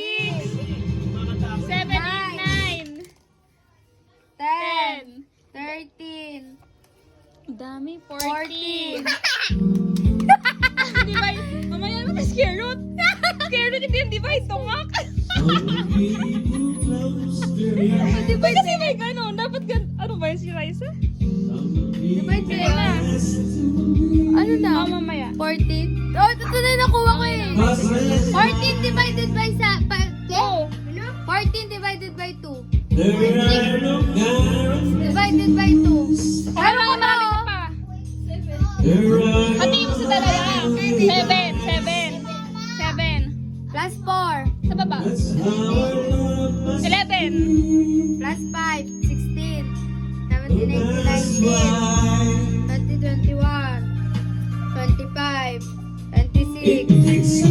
7, 8, 9. 10, 13, Dami, 14. 14. Divide. Mamaya naman na scare root. Scare root, hindi yung divide. Tungak. Divide kasi may gano'n. Dapat ano ba yun si Raisa? Divide Sige sa'yo. na. Ano na? Oh, mamaya. 14? Oh, ito na yung nakuha ko eh. 14 divided by Oh. 14 divided by 2. Divided by 2. Ano mga marami ka pa? Hatiin mo sa dalawa. 7. 7. Plus 4. Sa baba. 11. Plus 5. 16. 17, 18, 19. 20, 21. 25. 26.